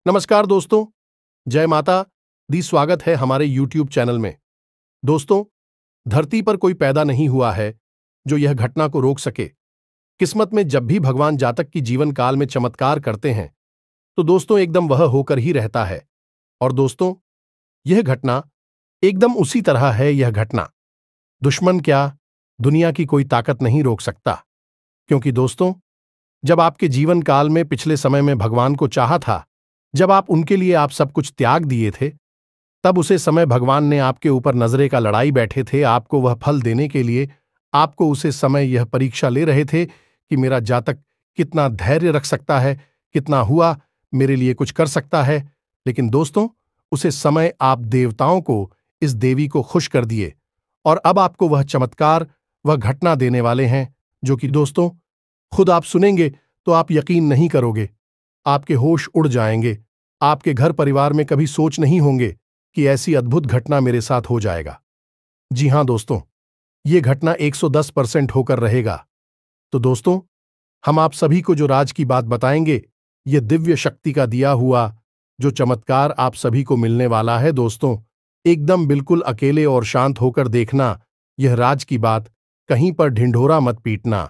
नमस्कार दोस्तों, जय माता दी। स्वागत है हमारे YouTube चैनल में। दोस्तों, धरती पर कोई पैदा नहीं हुआ है जो यह घटना को रोक सके। किस्मत में जब भी भगवान जातक की जीवन काल में चमत्कार करते हैं तो दोस्तों एकदम वह होकर ही रहता है। और दोस्तों, यह घटना एकदम उसी तरह है। यह घटना दुश्मन क्या, दुनिया की कोई ताकत नहीं रोक सकता। क्योंकि दोस्तों, जब आपके जीवन काल में पिछले समय में भगवान को चाहा था, जब आप उनके लिए आप सब कुछ त्याग दिए थे, तब उसे समय भगवान ने आपके ऊपर नजरे का लड़ाई बैठे थे। आपको वह फल देने के लिए आपको उसे समय यह परीक्षा ले रहे थे कि मेरा जातक कितना धैर्य रख सकता है, कितना हुआ मेरे लिए कुछ कर सकता है। लेकिन दोस्तों, उसे समय आप देवताओं को, इस देवी को खुश कर दिए और अब आपको वह चमत्कार, वह घटना देने वाले हैं जो कि दोस्तों खुद आप सुनेंगे तो आप यकीन नहीं करोगे। आपके होश उड़ जाएंगे। आपके घर परिवार में कभी सोच नहीं होंगे कि ऐसी अद्भुत घटना मेरे साथ हो जाएगा। जी हां दोस्तों, ये घटना 110% होकर रहेगा। तो दोस्तों, हम आप सभी को जो राज की बात बताएंगे, ये दिव्य शक्ति का दिया हुआ जो चमत्कार आप सभी को मिलने वाला है। दोस्तों, एकदम बिल्कुल अकेले और शांत होकर देखना यह राज की बात, कहीं पर ढिंढोरा मत पीटना।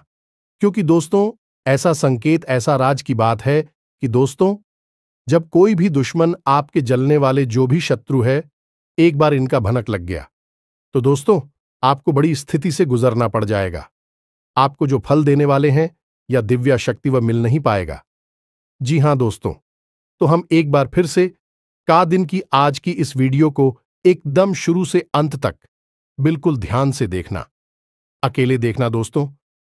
क्योंकि दोस्तों, ऐसा संकेत, ऐसा राज की बात है कि दोस्तों, जब कोई भी दुश्मन, आपके जलने वाले जो भी शत्रु है, एक बार इनका भनक लग गया तो दोस्तों आपको बड़ी स्थिति से गुजरना पड़ जाएगा। आपको जो फल देने वाले हैं या दिव्या शक्ति वह मिल नहीं पाएगा। जी हां दोस्तों, तो हम एक बार फिर से का दिन की आज की इस वीडियो को एकदम शुरू से अंत तक बिल्कुल ध्यान से देखना, अकेले देखना। दोस्तों,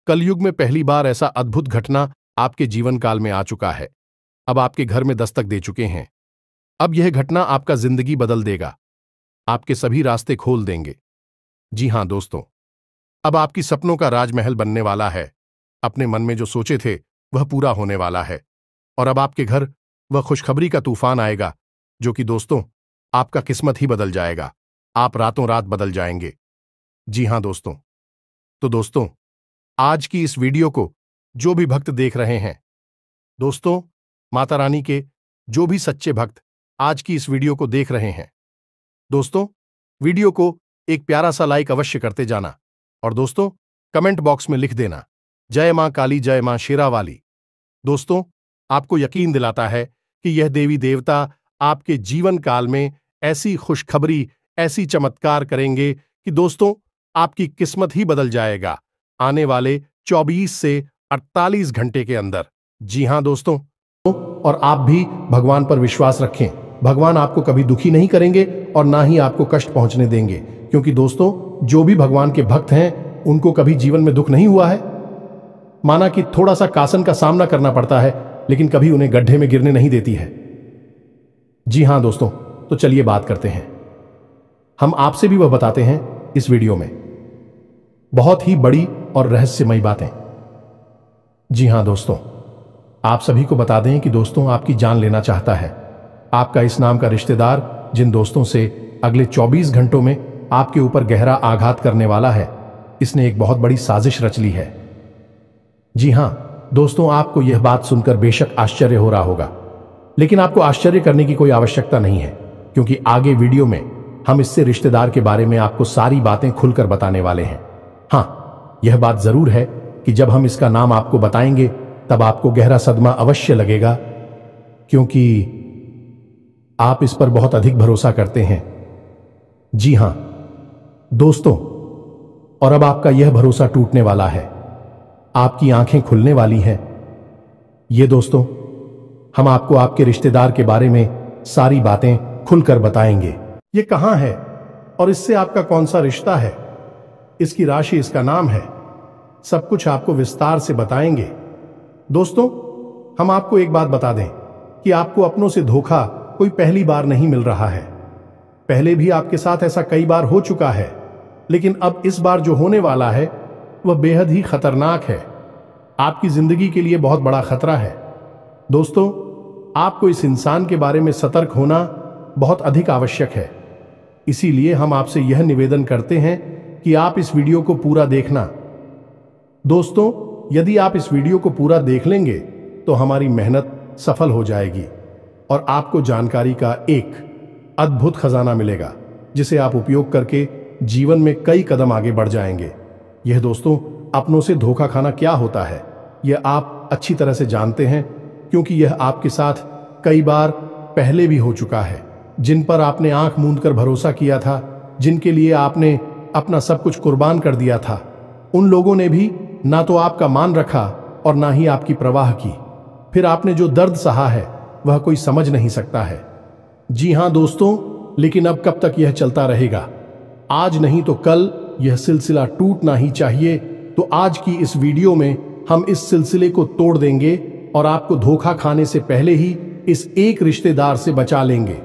कलयुग में पहली बार ऐसा अद्भुत घटना आपके जीवन काल में आ चुका है, अब आपके घर में दस्तक दे चुके हैं। अब यह घटना आपका जिंदगी बदल देगा, आपके सभी रास्ते खोल देंगे। जी हां दोस्तों, अब आपकी सपनों का राजमहल बनने वाला है। अपने मन में जो सोचे थे वह पूरा होने वाला है और अब आपके घर वह खुशखबरी का तूफान आएगा जो कि दोस्तों आपका किस्मत ही बदल जाएगा। आप रातों रात बदल जाएंगे। जी हां दोस्तों, तो दोस्तों आज की इस वीडियो को जो भी भक्त देख रहे हैं, दोस्तों माता रानी के जो भी सच्चे भक्त आज की इस वीडियो को देख रहे हैं, दोस्तों वीडियो को एक प्यारा सा लाइक अवश्य करते जाना और दोस्तों कमेंट बॉक्स में लिख देना, जय मां काली, जय मां शेरावाली। दोस्तों, आपको यकीन दिलाता है कि यह देवी देवता आपके जीवन काल में ऐसी खुशखबरी, ऐसी चमत्कार करेंगे कि दोस्तों आपकी किस्मत ही बदल जाएगा आने वाले 24 से 48 घंटे के अंदर। जी हां दोस्तों, और आप भी भगवान पर विश्वास रखें। भगवान आपको कभी दुखी नहीं करेंगे और ना ही आपको कष्ट पहुंचने देंगे। क्योंकि दोस्तों, जो भी भगवान के भक्त हैं उनको कभी जीवन में दुख नहीं हुआ है। माना कि थोड़ा सा कासन का सामना करना पड़ता है, लेकिन कभी उन्हें गड्ढे में गिरने नहीं देती है। जी हां दोस्तों, तो चलिए बात करते हैं। हम आपसे भी वह बताते हैं इस वीडियो में, बहुत ही बड़ी और रहस्यमयी बातें। जी हां दोस्तों, आप सभी को बता दें कि दोस्तों आपकी जान लेना चाहता है। आपका इस नाम का रिश्तेदार जिन दोस्तों से अगले 24 घंटों में आपके ऊपर गहरा आघात करने वाला है, इसने एक बहुत बड़ी साजिश रच ली है। जी हां दोस्तों, आपको यह बात सुनकर बेशक आश्चर्य हो रहा होगा, लेकिन आपको आश्चर्य करने की कोई आवश्यकता नहीं है, क्योंकि आगे वीडियो में हम इससे रिश्तेदार के बारे में आपको सारी बातें खुलकर बताने वाले हैं। हां, यह बात जरूर है कि जब हम इसका नाम आपको बताएंगे तब आपको गहरा सदमा अवश्य लगेगा, क्योंकि आप इस पर बहुत अधिक भरोसा करते हैं। जी हां दोस्तों, और अब आपका यह भरोसा टूटने वाला है, आपकी आंखें खुलने वाली हैं। ये दोस्तों, हम आपको आपके रिश्तेदार के बारे में सारी बातें खुलकर बताएंगे। ये कहां है और इससे आपका कौन सा रिश्ता है, इसकी राशि, इसका नाम है, सब कुछ आपको विस्तार से बताएंगे। दोस्तों, हम आपको एक बात बता दें कि आपको अपनों से धोखा कोई पहली बार नहीं मिल रहा है। पहले भी आपके साथ ऐसा कई बार हो चुका है, लेकिन अब इस बार जो होने वाला है वह बेहद ही खतरनाक है। आपकी जिंदगी के लिए बहुत बड़ा खतरा है। दोस्तों, आपको इस इंसान के बारे में सतर्क होना बहुत अधिक आवश्यक है। इसीलिए हम आपसे यह निवेदन करते हैं कि आप इस वीडियो को पूरा देखना। दोस्तों, यदि आप इस वीडियो को पूरा देख लेंगे तो हमारी मेहनत सफल हो जाएगी। और आपको जानकारी का एक अद्भुत खजाना मिलेगा जिसे आप उपयोग करके जीवन में कई कदम आगे बढ़ जाएंगे। यह दोस्तों, अपनों से धोखा खाना क्या होता है यह आप अच्छी तरह से जानते हैं, क्योंकि यह आपके साथ कई बार पहले भी हो चुका है। जिन पर आपने आंख मूंद कर भरोसा किया था, जिनके लिए आपने अपना सब कुछ कुर्बान कर दिया था, उन लोगों ने भी ना तो आपका मान रखा और ना ही आपकी परवाह की। फिर आपने जो दर्द सहा है वह कोई समझ नहीं सकता है। जी हां दोस्तों, लेकिन अब कब तक यह चलता रहेगा? आज नहीं तो कल यह सिलसिला टूटना ही चाहिए। तो आज की इस वीडियो में हम इस सिलसिले को तोड़ देंगे और आपको धोखा खाने से पहले ही इस एक रिश्तेदार से बचा लेंगे।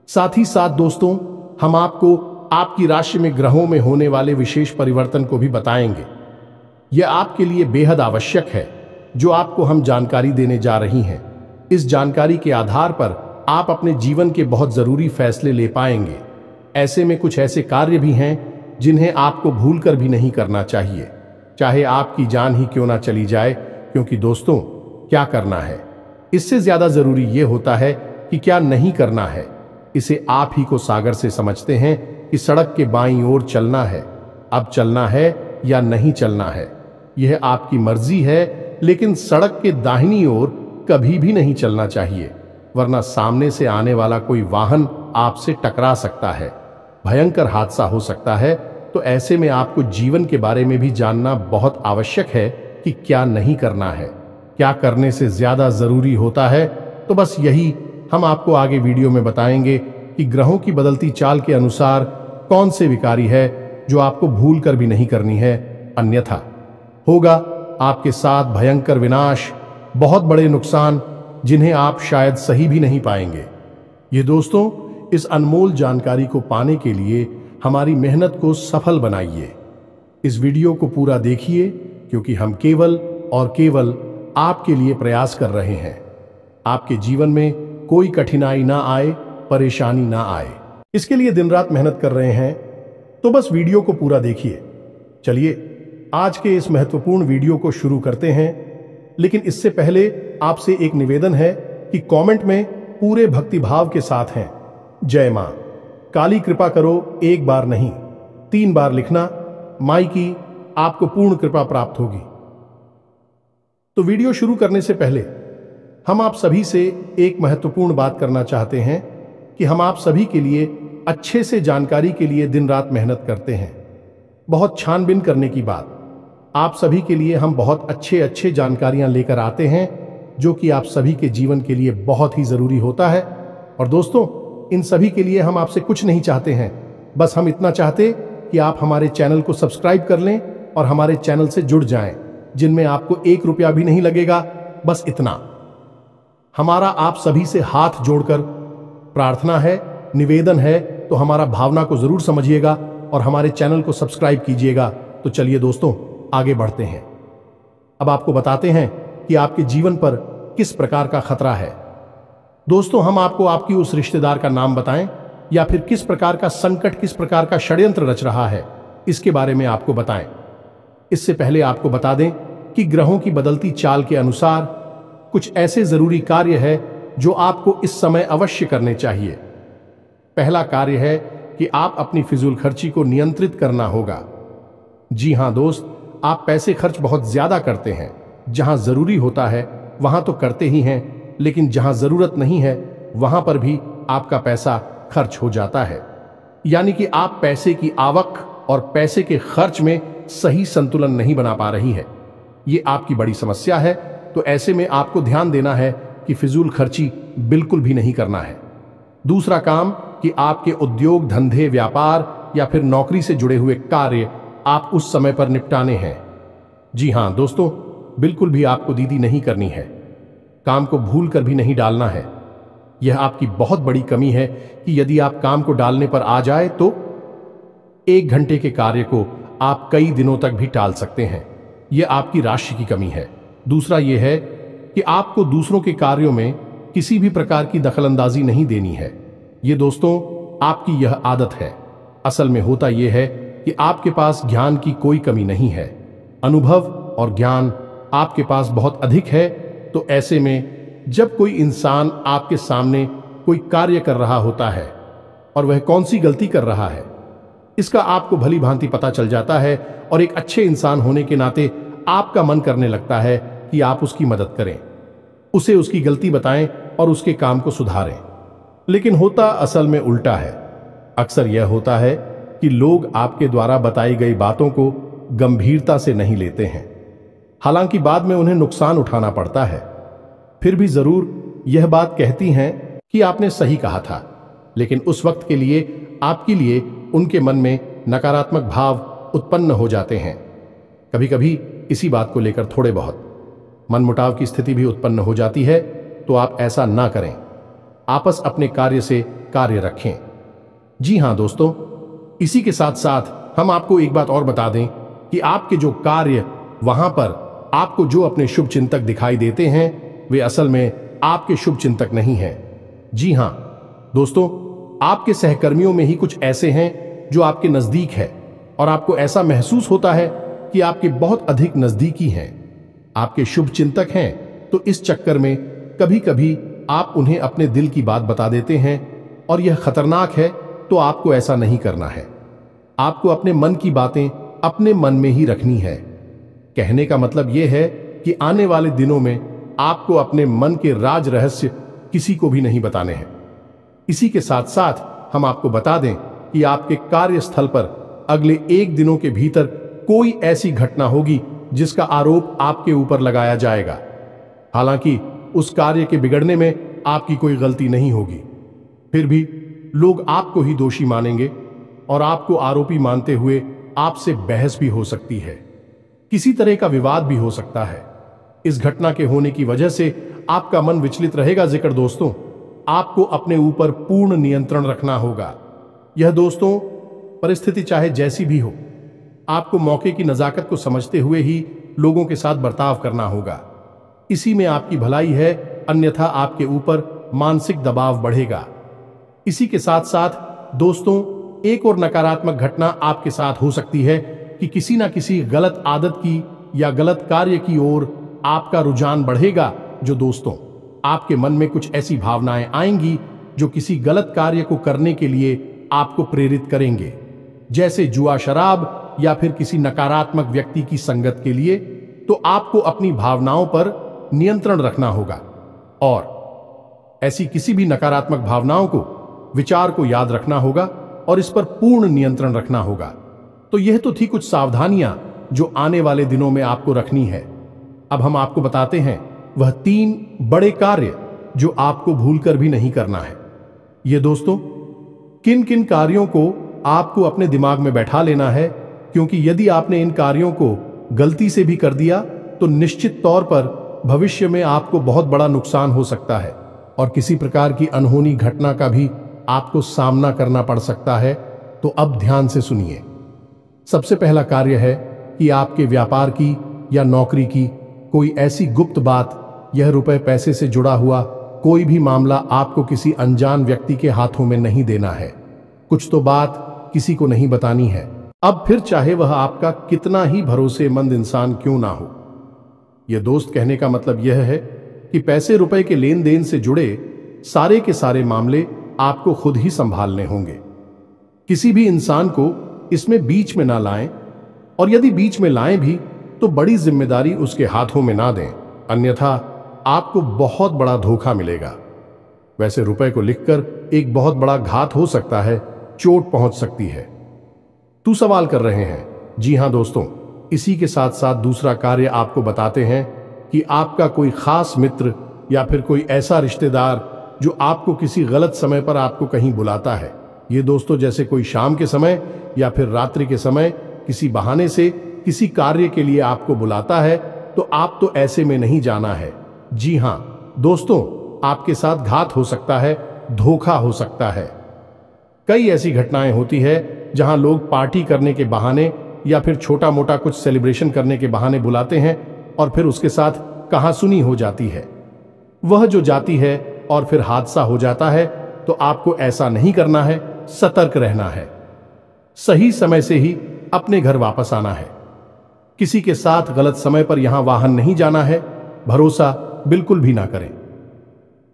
साथ ही साथ दोस्तों, हम आपको आपकी राशि में ग्रहों में होने वाले विशेष परिवर्तन को भी बताएंगे। यह आपके लिए बेहद आवश्यक है जो आपको हम जानकारी देने जा रही हैं। इस जानकारी के आधार पर आप अपने जीवन के बहुत जरूरी फैसले ले पाएंगे। ऐसे में कुछ ऐसे कार्य भी हैं जिन्हें आपको भूलकर भी नहीं करना चाहिए, चाहे आपकी जान ही क्यों ना चली जाए। क्योंकि दोस्तों, क्या करना है इससे ज्यादा जरूरी यह होता है कि क्या नहीं करना है। इसे आप ही को सागर से समझते हैं कि सड़क के बाईं ओर चलना है, अब चलना है या नहीं चलना है यह आपकी मर्जी है, लेकिन सड़क के दाहिनी ओर कभी भी नहीं चलना चाहिए, वरना सामने से आने वाला कोई वाहन आपसे टकरा सकता है, भयंकर हादसा हो सकता है। तो ऐसे में आपको जीवन के बारे में भी जानना बहुत आवश्यक है कि क्या नहीं करना है, क्या करने से ज्यादा जरूरी होता है। तो बस यही हम आपको आगे वीडियो में बताएंगे कि ग्रहों की बदलती चाल के अनुसार कौन से विकारी है जो आपको भूल कर भी नहीं करनी है, अन्यथा होगा आपके साथ भयंकर विनाश, बहुत बड़े नुकसान जिन्हें आप शायद सही भी नहीं पाएंगे। ये दोस्तों, इस अनमोल जानकारी को पाने के लिए हमारी मेहनत को सफल बनाइए। इस वीडियो को पूरा देखिए, क्योंकि हम केवल और केवल आपके लिए प्रयास कर रहे हैं। आपके जीवन में कोई कठिनाई ना आए, परेशानी ना आए, इसके लिए दिन रात मेहनत कर रहे हैं। तो बस वीडियो को पूरा देखिए। चलिए आज के इस महत्वपूर्ण वीडियो को शुरू करते हैं, लेकिन इससे पहले आपसे एक निवेदन है कि कमेंट में पूरे भक्तिभाव के साथ हैं जय मां काली कृपा करो, एक बार नहीं 3 बार लिखना। माई की आपको पूर्ण कृपा प्राप्त होगी। तो वीडियो शुरू करने से पहले हम आप सभी से एक महत्वपूर्ण बात करना चाहते हैं कि हम आप सभी के लिए अच्छे से जानकारी के लिए दिन रात मेहनत करते हैं। बहुत छानबीन करने की बात, आप सभी के लिए हम बहुत अच्छे जानकारियां लेकर आते हैं जो कि आप सभी के जीवन के लिए बहुत ही जरूरी होता है। और दोस्तों, इन सभी के लिए हम आपसे कुछ नहीं चाहते हैं, बस हम इतना चाहते कि आप हमारे चैनल को सब्सक्राइब कर लें और हमारे चैनल से जुड़ जाएं, जिनमें आपको 1 रुपया भी नहीं लगेगा। बस इतना हमारा आप सभी से हाथ जोड़कर प्रार्थना है, निवेदन है। तो हमारा भावना को जरूर समझिएगा और हमारे चैनल को सब्सक्राइब कीजिएगा। तो चलिए दोस्तों, आगे बढ़ते हैं। अब आपको बताते हैं कि आपके जीवन पर किस प्रकार का खतरा है। दोस्तों, हम आपको आपकी उस रिश्तेदार का नाम बताएं या फिर किस प्रकार का संकट, किस प्रकार का षड्यंत्र रच रहा है, इसके बारे में आपको बताएं। इससे पहले आपको बता दें कि ग्रहों की बदलती चाल के अनुसार कुछ ऐसे जरूरी कार्य है जो आपको इस समय अवश्य करने चाहिए। पहला कार्य है कि आप अपनी फिजूल खर्ची को नियंत्रित करना होगा। जी हां दोस्त, आप पैसे खर्च बहुत ज्यादा करते हैं। जहां जरूरी होता है वहां तो करते ही हैं, लेकिन जहां जरूरत नहीं है वहां पर भी आपका पैसा खर्च हो जाता है। यानी कि आप पैसे की आवक और पैसे के खर्च में सही संतुलन नहीं बना पा रही है। ये आपकी बड़ी समस्या है। तो ऐसे में आपको ध्यान देना है कि फिजूल खर्ची बिल्कुल भी नहीं करना है। दूसरा काम कि आपके उद्योग, धंधे, व्यापार या फिर नौकरी से जुड़े हुए कार्य आप उस समय पर निपटाने हैं। जी हां दोस्तों, बिल्कुल भी आपको दीदी नहीं करनी है, काम को भूल कर भी नहीं डालना है। यह आपकी बहुत बड़ी कमी है कि यदि आप काम को डालने पर आ जाए तो 1 घंटे के कार्य को आप कई दिनों तक भी टाल सकते हैं। यह आपकी राशि की कमी है। दूसरा यह है कि आपको दूसरों के कार्यों में किसी भी प्रकार की दखलंदाजी नहीं देनी है। ये दोस्तों, आपकी यह आदत है। असल में होता यह है कि आपके पास ज्ञान की कोई कमी नहीं है, अनुभव और ज्ञान आपके पास बहुत अधिक है। तो ऐसे में जब कोई इंसान आपके सामने कोई कार्य कर रहा होता है और वह कौन सी गलती कर रहा है, इसका आपको भली भांति पता चल जाता है और एक अच्छे इंसान होने के नाते आपका मन करने लगता है कि आप उसकी मदद करें, उसे उसकी गलती बताएं और उसके काम को सुधारें। लेकिन होता असल में उल्टा है। अक्सर यह होता है कि लोग आपके द्वारा बताई गई बातों को गंभीरता से नहीं लेते हैं। हालांकि बाद में उन्हें नुकसान उठाना पड़ता है। फिर भी जरूर यह बात कहती हैं कि आपने सही कहा था, लेकिन उस वक्त के लिए आपके लिए उनके मन में नकारात्मक भाव उत्पन्न हो जाते हैं। कभी कभी इसी बात को लेकर थोड़े बहुत मनमुटाव की स्थिति भी उत्पन्न हो जाती है। तो आप ऐसा ना करें, आपस अपने कार्य से कार्य रखें। जी हां दोस्तों, इसी के साथ साथ हम आपको एक बात और बता दें कि आपके जो कार्य वहां पर आपको जो अपने शुभ चिंतक दिखाई देते हैं, वे असल में आपके शुभ चिंतक नहीं हैं। जी हां दोस्तों, आपके सहकर्मियों में ही कुछ ऐसे हैं जो आपके नजदीक है और आपको ऐसा महसूस होता है कि आपके बहुत अधिक नजदीकी हैं, आपके शुभ चिंतक हैं। तो इस चक्कर में कभी कभी आप उन्हें अपने दिल की बात बता देते हैं और यह खतरनाक है। तो आपको ऐसा नहीं करना है। आपको अपने मन की बातें अपने मन में ही रखनी है। कहने का मतलब यह है कि आने वाले दिनों में आपको अपने मन के राज रहस्य किसी को भी नहीं बताने हैं। इसी के साथ साथ हम आपको बता दें कि आपके कार्यस्थल पर अगले 1 दिनों के भीतर कोई ऐसी घटना होगी जिसका आरोप आपके ऊपर लगाया जाएगा। हालांकि उस कार्य के बिगड़ने में आपकी कोई गलती नहीं होगी, फिर भी लोग आपको ही दोषी मानेंगे और आपको आरोपी मानते हुए आपसे बहस भी हो सकती है। किसी तरह का विवाद भी हो सकता है। इस घटना के होने की वजह से आपका मन विचलित रहेगा। जिक्र दोस्तों, आपको अपने ऊपर पूर्ण नियंत्रण रखना होगा। यह दोस्तों परिस्थिति चाहे जैसी भी हो, आपको मौके की नजाकत को समझते हुए ही लोगों के साथ बर्ताव करना होगा। इसी में आपकी भलाई है, अन्यथा आपके ऊपर मानसिक दबाव बढ़ेगा। इसी के साथ साथ दोस्तों, एक और नकारात्मक घटना आपके साथ हो सकती है कि किसी ना किसी गलत आदत की या गलत कार्य की ओर आपका रुझान बढ़ेगा। जो दोस्तों, आपके मन में कुछ ऐसी भावनाएं आएंगी जो किसी गलत कार्य को करने के लिए आपको प्रेरित करेंगे, जैसे जुआ, शराब या फिर किसी नकारात्मक व्यक्ति की संगत के लिए। तो आपको अपनी भावनाओं पर नियंत्रण रखना होगा और ऐसी किसी भी नकारात्मक भावनाओं को, विचार को याद रखना होगा और इस पर पूर्ण नियंत्रण रखना होगा। तो यह तो थी कुछ सावधानियां जो आने वाले दिनों में आपको रखनी है। अब हम आपको बताते हैं वह 3 बड़े कार्य जो आपको भूलकर भी नहीं करना है। ये दोस्तों, किन किन कार्यों को आपको अपने दिमाग में बैठा लेना है, क्योंकि यदि आपने इन कार्यों को गलती से भी कर दिया तो निश्चित तौर पर भविष्य में आपको बहुत बड़ा नुकसान हो सकता है और किसी प्रकार की अनहोनी घटना का भी आपको सामना करना पड़ सकता है। तो अब ध्यान से सुनिए। सबसे पहला कार्य है कि आपके व्यापार की या नौकरी की कोई ऐसी गुप्त बात, यह रुपए पैसे से जुड़ा हुआ कोई भी मामला आपको किसी अनजान व्यक्ति के हाथों में नहीं देना है। कुछ तो बात किसी को नहीं बतानी है। अब फिर चाहे वह आपका कितना ही भरोसेमंद इंसान क्यों ना हो। यह दोस्त, कहने का मतलब यह है कि पैसे रुपए के लेन देन से जुड़े सारे के सारे मामले आपको खुद ही संभालने होंगे। किसी भी इंसान को इसमें बीच में ना लाएं, और यदि बीच में लाएं भी तो बड़ी जिम्मेदारी उसके हाथों में ना दें, अन्यथा आपको बहुत बड़ा धोखा मिलेगा। वैसे रुपए को लिखकर एक बहुत बड़ा घात हो सकता है, चोट पहुंच सकती है। तू सवाल कर रहे हैं? जी हां दोस्तों, इसी के साथ साथ दूसरा कार्य आपको बताते हैं कि आपका कोई खास मित्र या फिर कोई ऐसा रिश्तेदार जो आपको किसी गलत समय पर आपको कहीं बुलाता है। ये दोस्तों, जैसे कोई शाम के समय या फिर रात्रि के समय किसी बहाने से किसी कार्य के लिए आपको बुलाता है, तो आप तो ऐसे में नहीं जाना है। जी हां दोस्तों, आपके साथ घात हो सकता है, धोखा हो सकता है। कई ऐसी घटनाएं होती है जहां लोग पार्टी करने के बहाने या फिर छोटा मोटा कुछ सेलिब्रेशन करने के बहाने बुलाते हैं और फिर उसके साथ कहासुनी हो जाती है। वह जो जाती है और फिर हादसा हो जाता है। तो आपको ऐसा नहीं करना है, सतर्क रहना है। सही समय से ही अपने घर वापस आना है। किसी के साथ गलत समय पर यहां वाहन नहीं जाना है। भरोसा बिल्कुल भी ना करें।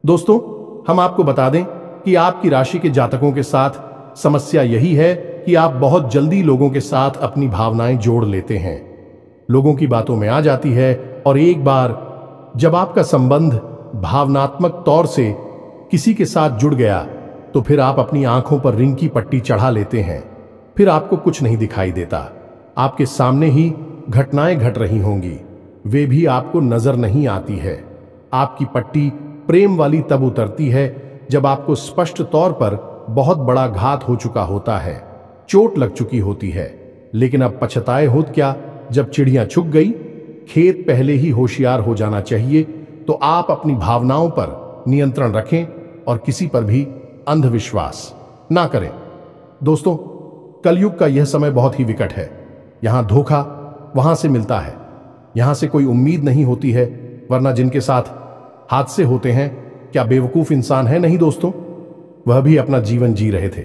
दोस्तों, हम आपको बता दें कि आपकी राशि के जातकों के साथ समस्या यही है कि आप बहुत जल्दी लोगों के साथ अपनी भावनाएं जोड़ लेते हैं, लोगों की बातों में आ जाती है, और एक बार जब आपका संबंध भावनात्मक तौर से किसी के साथ जुड़ गया तो फिर आप अपनी आंखों पर रिंग की पट्टी चढ़ा लेते हैं। फिर आपको कुछ नहीं दिखाई देता, आपके सामने ही घटनाएं घट रही होंगी, वे भी आपको नजर नहीं आती है। आपकी पट्टी प्रेम वाली तब उतरती है जब आपको स्पष्ट तौर पर बहुत बड़ा घात हो चुका होता है, चोट लग चुकी होती है। लेकिन अब पछताए होत क्या, जब चिड़ियां छुप गई, खेत पहले ही होशियार हो जाना चाहिए। तो आप अपनी भावनाओं पर नियंत्रण रखें और किसी पर भी अंधविश्वास ना करें। दोस्तों, कलयुग का यह समय बहुत ही विकट है। यहां धोखा वहां से मिलता है, यहां से कोई उम्मीद नहीं होती है, वरना जिनके साथ हादसे होते हैं क्या बेवकूफ इंसान है? नहीं दोस्तों, वह भी अपना जीवन जी रहे थे,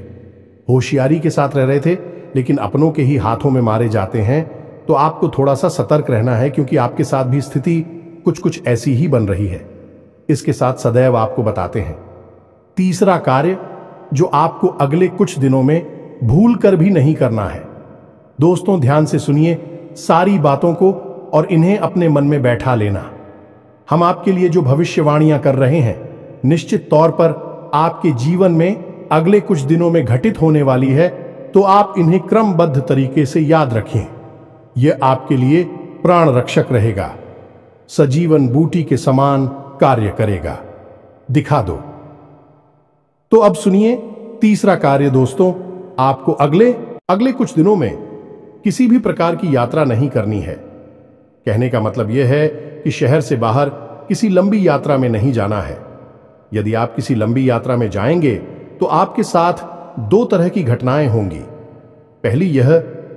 होशियारी के साथ रह रहे थे, लेकिन अपनों के ही हाथों में मारे जाते हैं। तो आपको थोड़ा सा सतर्क रहना है, क्योंकि आपके साथ भी स्थिति कुछ कुछ ऐसी ही बन रही है। इसके साथ सदैव आपको बताते हैं, तीसरा कार्य जो आपको अगले कुछ दिनों में भूल कर भी नहीं करना है। दोस्तों, ध्यान से सुनिए सारी बातों को और इन्हें अपने मन में बैठा लेना। हम आपके लिए जो भविष्यवाणियां कर रहे हैं, निश्चित तौर पर आपके जीवन में अगले कुछ दिनों में घटित होने वाली है, तो आप इन्हें क्रमबद्ध तरीके से याद रखें। यह आपके लिए प्राण रक्षक रहेगा, सजीवन बूटी के समान कार्य करेगा। दिखा दो। तो अब सुनिए तीसरा कार्य। दोस्तों, आपको अगले कुछ दिनों में किसी भी प्रकार की यात्रा नहीं करनी है। कहने का मतलब यह है कि शहर से बाहर किसी लंबी यात्रा में नहीं जाना है। यदि आप किसी लंबी यात्रा में जाएंगे तो आपके साथ दो तरह की घटनाएं होंगी। पहली यह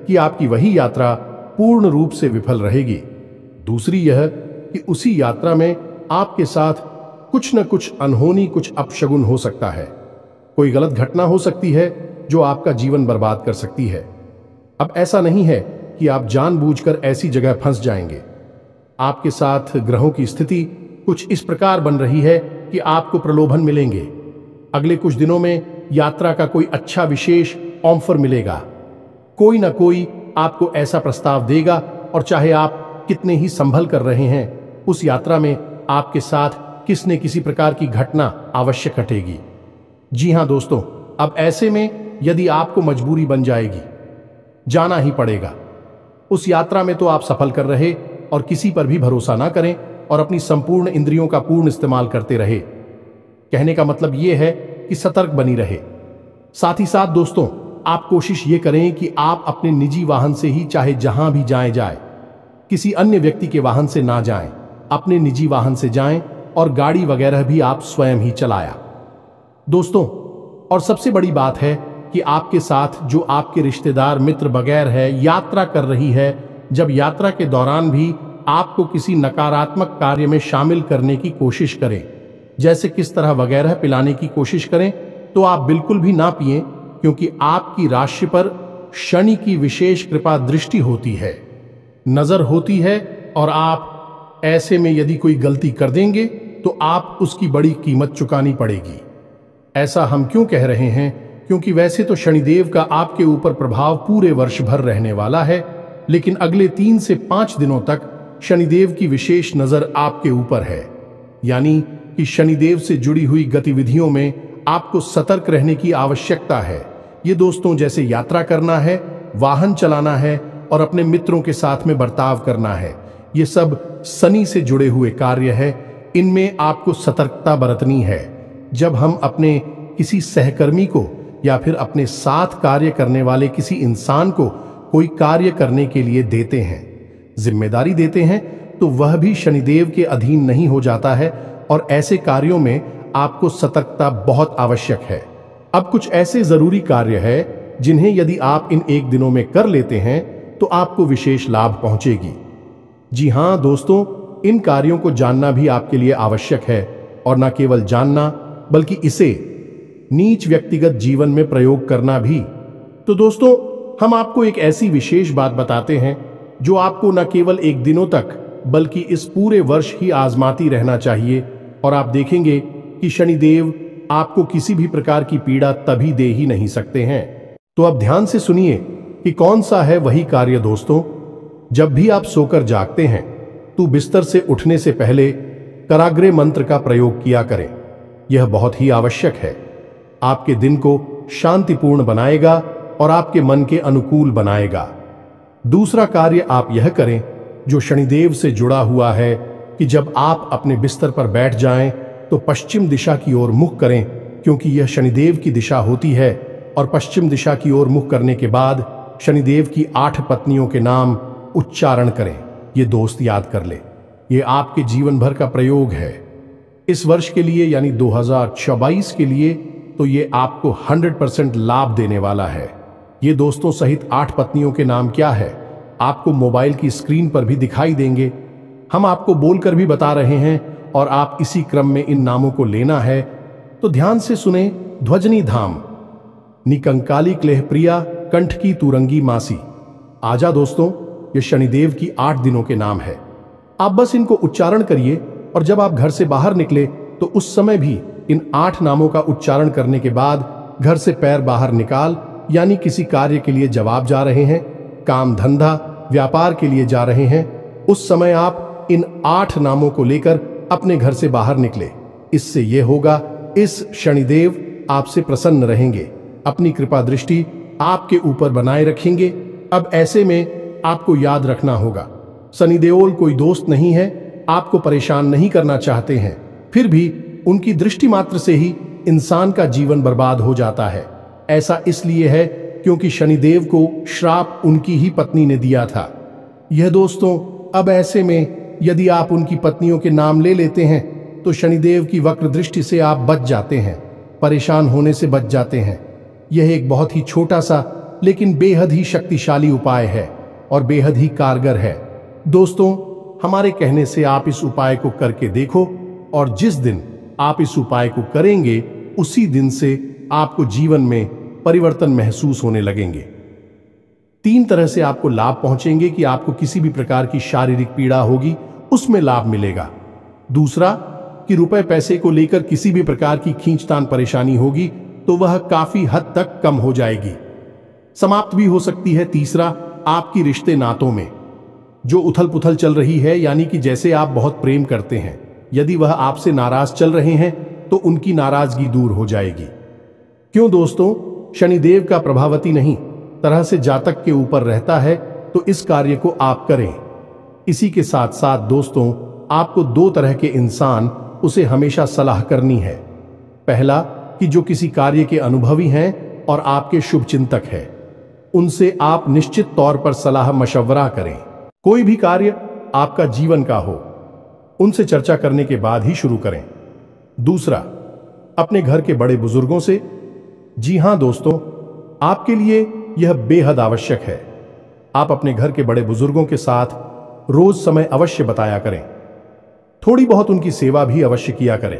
कि आपकी वही यात्रा पूर्ण रूप से विफल रहेगी। दूसरी यह कि उसी यात्रा में आपके साथ कुछ न कुछ अनहोनी, कुछ अपशगुन हो सकता है। कोई गलत घटना हो सकती है जो आपका जीवन बर्बाद कर सकती है। अब ऐसा नहीं है कि आप जानबूझकर ऐसी जगह फंस जाएंगे। आपके साथ ग्रहों की स्थिति कुछ इस प्रकार बन रही है कि आपको प्रलोभन मिलेंगे। अगले कुछ दिनों में यात्रा का कोई अच्छा विशेष ऑफर मिलेगा। कोई ना कोई आपको ऐसा प्रस्ताव देगा, और चाहे आप कितने ही संभल कर रहे हैं, उस यात्रा में आपके साथ किसने किसी प्रकार की घटना अवश्य घटेगी। जी हां दोस्तों, अब ऐसे में यदि आपको मजबूरी बन जाएगी, जाना ही पड़ेगा। उस यात्रा में तो आप सफल कर रहे और किसी पर भी भरोसा ना करें और अपनी संपूर्ण इंद्रियों का पूर्ण इस्तेमाल करते रहे। कहने का मतलब यह है कि सतर्क बनी रहे। साथ ही साथ दोस्तों, आप कोशिश ये करें कि आप अपने निजी वाहन से ही चाहे जहां भी जाए, किसी अन्य व्यक्ति के वाहन से ना जाएं, अपने निजी वाहन से जाएं, और गाड़ी वगैरह भी आप स्वयं ही चलाया। दोस्तों, और सबसे बड़ी बात है कि आपके साथ जो आपके रिश्तेदार, मित्र वगैरह है, यात्रा कर रही है, जब यात्रा के दौरान भी आपको किसी नकारात्मक कार्य में शामिल करने की कोशिश करें, जैसे किस तरह वगैरह पिलाने की कोशिश करें, तो आप बिल्कुल भी ना पिएं, क्योंकि आपकी राशि पर शनि की विशेष कृपा दृष्टि होती है, नजर होती है, और आप ऐसे में यदि कोई गलती कर देंगे तो आप उसकी बड़ी कीमत चुकानी पड़ेगी। ऐसा हम क्यों कह रहे हैं? क्योंकि वैसे तो शनिदेव का आपके ऊपर प्रभाव पूरे वर्ष भर रहने वाला है, लेकिन अगले 3 से 5 दिनों तक शनिदेव की विशेष नजर आपके ऊपर है। यानी कि शनिदेव से जुड़ी हुई गतिविधियों में आपको सतर्क रहने की आवश्यकता है। ये दोस्तों, जैसे यात्रा करना है, वाहन चलाना है और अपने मित्रों के साथ में बर्ताव करना है, ये सब शनि से जुड़े हुए कार्य है। इनमें आपको सतर्कता बरतनी है। जब हम अपने किसी सहकर्मी को या फिर अपने साथ कार्य करने वाले किसी इंसान को कोई कार्य करने के लिए देते हैं, जिम्मेदारी देते हैं, तो वह भी शनिदेव के अधीन नहीं हो जाता है, और ऐसे कार्यों में आपको सतर्कता बहुत आवश्यक है। अब कुछ ऐसे जरूरी कार्य है जिन्हें यदि आप इन 1 दिनों में कर लेते हैं तो आपको विशेष लाभ पहुंचेगी। जी हां दोस्तों, इन कार्यों को जानना भी आपके लिए आवश्यक है, और न केवल जानना बल्कि इसे नीच व्यक्तिगत जीवन में प्रयोग करना भी। तो दोस्तों, हम आपको एक ऐसी विशेष बात बताते हैं जो आपको न केवल 1 दिनों तक बल्कि इस पूरे वर्ष ही आजमाती रहना चाहिए, और आप देखेंगे कि शनिदेव आपको किसी भी प्रकार की पीड़ा तभी दे ही नहीं सकते हैं। तो अब ध्यान से सुनिए कि कौन सा है वही कार्य दोस्तों। जब भी आप सोकर जागते हैं तो बिस्तर से उठने से पहले कराग्रे मंत्र का प्रयोग किया करें। यह बहुत ही आवश्यक है। आपके दिन को शांतिपूर्ण बनाएगा और आपके मन के अनुकूल बनाएगा। दूसरा कार्य आप यह करें जो शनिदेव से जुड़ा हुआ है कि जब आप अपने बिस्तर पर बैठ जाएं तो पश्चिम दिशा की ओर मुख करें, क्योंकि यह शनिदेव की दिशा होती है। और पश्चिम दिशा की ओर मुख करने के बाद शनिदेव की 8 पत्नियों के नाम उच्चारण करें। ये दोस्त याद कर ले, ये आपके जीवन भर का प्रयोग है। इस वर्ष के लिए यानी 2024 के लिए तो ये आपको 100% लाभ देने वाला है। ये दोस्तों सहित 8 पत्नियों के नाम क्या है आपको मोबाइल की स्क्रीन पर भी दिखाई देंगे। हम आपको बोलकर भी बता रहे हैं और आप इसी क्रम में इन नामों को लेना है। तो ध्यान से सुने। ध्वजनी धाम, निकंकाली क्लेह प्रिया, कंठ की तुरंगी मासी। आजा दोस्तों, ये शनिदेव की 8 दिनों के नाम है। आप बस इनको उच्चारण करिए और जब आप घर से बाहर निकले तो उस समय भी इन 8 नामों का उच्चारण करने के बाद घर से पैर बाहर निकाल, यानी किसी कार्य के लिए जवाब जा रहे हैं, काम धंधा व्यापार के लिए जा रहे हैं, उस समय आप इन 8 नामों को लेकर अपने घर से बाहर निकले। इससे यह होगा, इस शनिदेव आपसे प्रसन्न रहेंगे, अपनी कृपा दृष्टि आपके ऊपर बनाए रखेंगे। अब ऐसे में आपको याद रखना होगा, शनिदेव कोई दोस्त नहीं है, आपको परेशान नहीं करना चाहते हैं, फिर भी उनकी दृष्टि मात्र से ही इंसान का जीवन बर्बाद हो जाता है। ऐसा इसलिए है क्योंकि शनिदेव को श्राप उनकी ही पत्नी ने दिया था। यह दोस्तों, अब ऐसे में यदि आप उनकी पत्नियों के नाम ले लेते हैं तो शनिदेव की वक्र दृष्टि से आप बच जाते हैं, परेशान होने से बच जाते हैं। यह एक बहुत ही छोटा सा लेकिन बेहद ही शक्तिशाली उपाय है और बेहद ही कारगर है। दोस्तों, हमारे कहने से आप इस उपाय को करके देखो और जिस दिन आप इस उपाय को करेंगे उसी दिन से आपको जीवन में परिवर्तन महसूस होने लगेंगे। 3 तरह से आपको लाभ पहुंचेंगे कि आपको किसी भी प्रकार की शारीरिक पीड़ा होगी उसमें लाभ मिलेगा। दूसरा कि रुपए पैसे को लेकर किसी भी प्रकार की खींचतान परेशानी होगी तो वह काफी हद तक कम हो जाएगी, समाप्त भी हो सकती है। तीसरा, आपकी रिश्ते नातों में जो उथल पुथल चल रही है, यानी कि जैसे आप बहुत प्रेम करते हैं, यदि वह आपसे नाराज चल रहे हैं तो उनकी नाराजगी दूर हो जाएगी। क्यों दोस्तों, शनिदेव का प्रभावती नहीं तरह से जातक के ऊपर रहता है, तो इस कार्य को आप करें। इसी के साथ साथ दोस्तों, आपको 2 तरह के इंसान उसे हमेशा सलाह करनी है। पहला कि जो किसी कार्य के अनुभवी हैं और आपके शुभ चिंतक हैं, उनसे आप निश्चित तौर पर सलाह मशवरा करें। कोई भी कार्य आपका जीवन का हो, उनसे चर्चा करने के बाद ही शुरू करें। दूसरा, अपने घर के बड़े बुजुर्गों से। जी हां दोस्तों, आपके लिए यह बेहद आवश्यक है। आप अपने घर के बड़े बुजुर्गों के साथ रोज समय अवश्य बताया करें। थोड़ी बहुत उनकी सेवा भी अवश्य किया करें,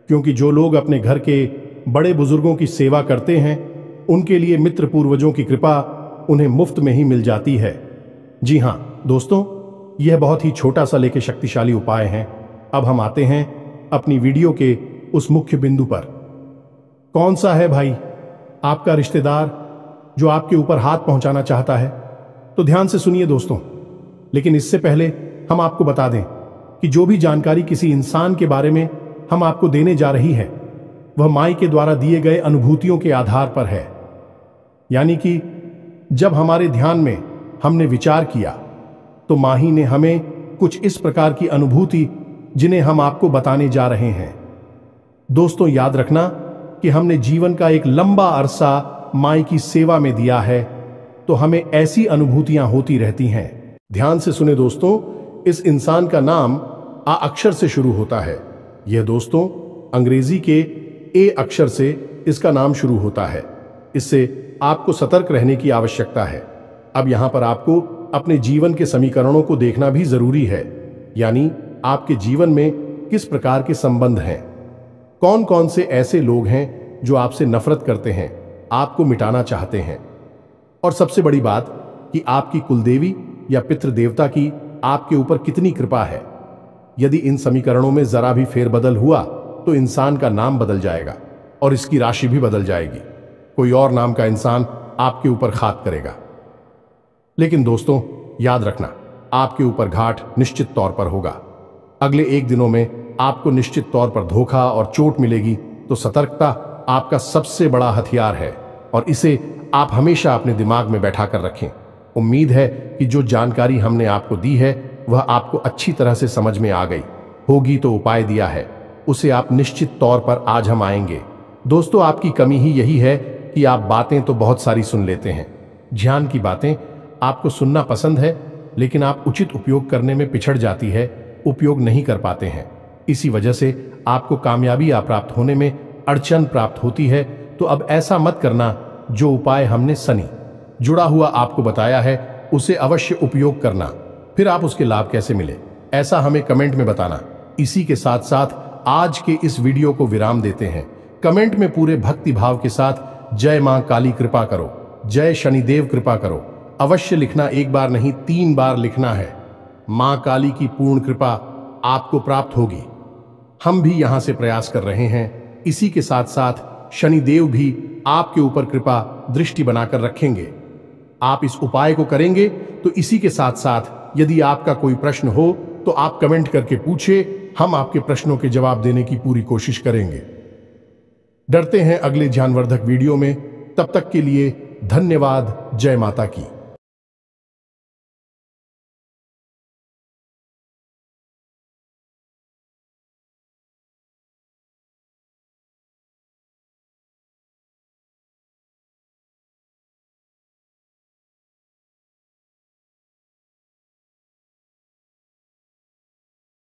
क्योंकि जो लोग अपने घर के बड़े बुजुर्गों की सेवा करते हैं उनके लिए मित्र पूर्वजों की कृपा उन्हें मुफ्त में ही मिल जाती है। जी हां दोस्तों, यह बहुत ही छोटा सा लेकिन शक्तिशाली उपाय है। अब हम आते हैं अपनी वीडियो के उस मुख्य बिंदु पर। कौन सा है भाई आपका रिश्तेदार जो आपके ऊपर हाथ पहुंचाना चाहता है? तो ध्यान से सुनिए दोस्तों, लेकिन इससे पहले हम आपको बता दें कि जो भी जानकारी किसी इंसान के बारे में हम आपको देने जा रही है वह माई के द्वारा दिए गए अनुभूतियों के आधार पर है। यानी कि जब हमारे ध्यान में हमने विचार किया तो माही ने हमें कुछ इस प्रकार की अनुभूति जिन्हें हम आपको बताने जा रहे हैं। दोस्तों, याद रखना कि हमने जीवन का एक लंबा अरसा माई की सेवा में दिया है, तो हमें ऐसी अनुभूतियां होती रहती हैं। ध्यान से सुने दोस्तों, इस इंसान का नाम आ अक्षर से शुरू होता है। यह दोस्तों अंग्रेजी के ए अक्षर से इसका नाम शुरू होता है। इससे आपको सतर्क रहने की आवश्यकता है। अब यहां पर आपको अपने जीवन के समीकरणों को देखना भी जरूरी है, यानी आपके जीवन में किस प्रकार के संबंध हैं, कौन कौन से ऐसे लोग हैं जो आपसे नफरत करते हैं, आपको मिटाना चाहते हैं, और सबसे बड़ी बात कि आपकी कुलदेवी या पितृ देवता की आपके ऊपर कितनी कृपा है। यदि इन समीकरणों में जरा भी फेरबदल हुआ तो इंसान का नाम बदल जाएगा और इसकी राशि भी बदल जाएगी। कोई और नाम का इंसान आपके ऊपर घात करेगा। लेकिन दोस्तों, याद रखना, आपके ऊपर घाट निश्चित तौर पर होगा। अगले 1 दिनों में आपको निश्चित तौर पर धोखा और चोट मिलेगी। तो सतर्कता आपका सबसे बड़ा हथियार है और इसे आप हमेशा अपने दिमाग में बैठा कर रखें। उम्मीद है कि जो जानकारी हमने आपको दी है वह आपको अच्छी तरह से समझ में आ गई होगी। तो उपाय दिया है उसे आप निश्चित तौर पर आज हम आएंगे। दोस्तों, आपकी कमी ही यही है कि आप बातें तो बहुत सारी सुन लेते हैं। ज्ञान की बातें आपको सुनना पसंद है, लेकिन आप उचित उपयोग करने में पिछड़ जाती है, उपयोग नहीं कर पाते हैं। इसी वजह से आपको कामयाबी प्राप्त होने में अड़चन प्राप्त होती है। तो अब ऐसा मत करना। जो उपाय हमने सनी जुड़ा हुआ आपको बताया है उसे अवश्य उपयोग करना। फिर आप उसके लाभ कैसे मिले, ऐसा हमें कमेंट में बताना। इसी के साथ साथ आज के इस वीडियो को विराम देते हैं। कमेंट में पूरे भक्ति भाव के साथ जय मां काली कृपा करो, जय शनिदेव कृपा करो अवश्य लिखना। 1 बार नहीं 3 बार लिखना है। मां काली की पूर्ण कृपा आपको प्राप्त होगी। हम भी यहां से प्रयास कर रहे हैं। इसी के साथ साथ शनिदेव भी आपके ऊपर कृपा दृष्टि बनाकर रखेंगे। आप इस उपाय को करेंगे तो इसी के साथ साथ यदि आपका कोई प्रश्न हो तो आप कमेंट करके पूछे। हम आपके प्रश्नों के जवाब देने की पूरी कोशिश करेंगे। डरते हैं अगले ज्ञानवर्धक वीडियो में। तब तक के लिए धन्यवाद। जय माता की।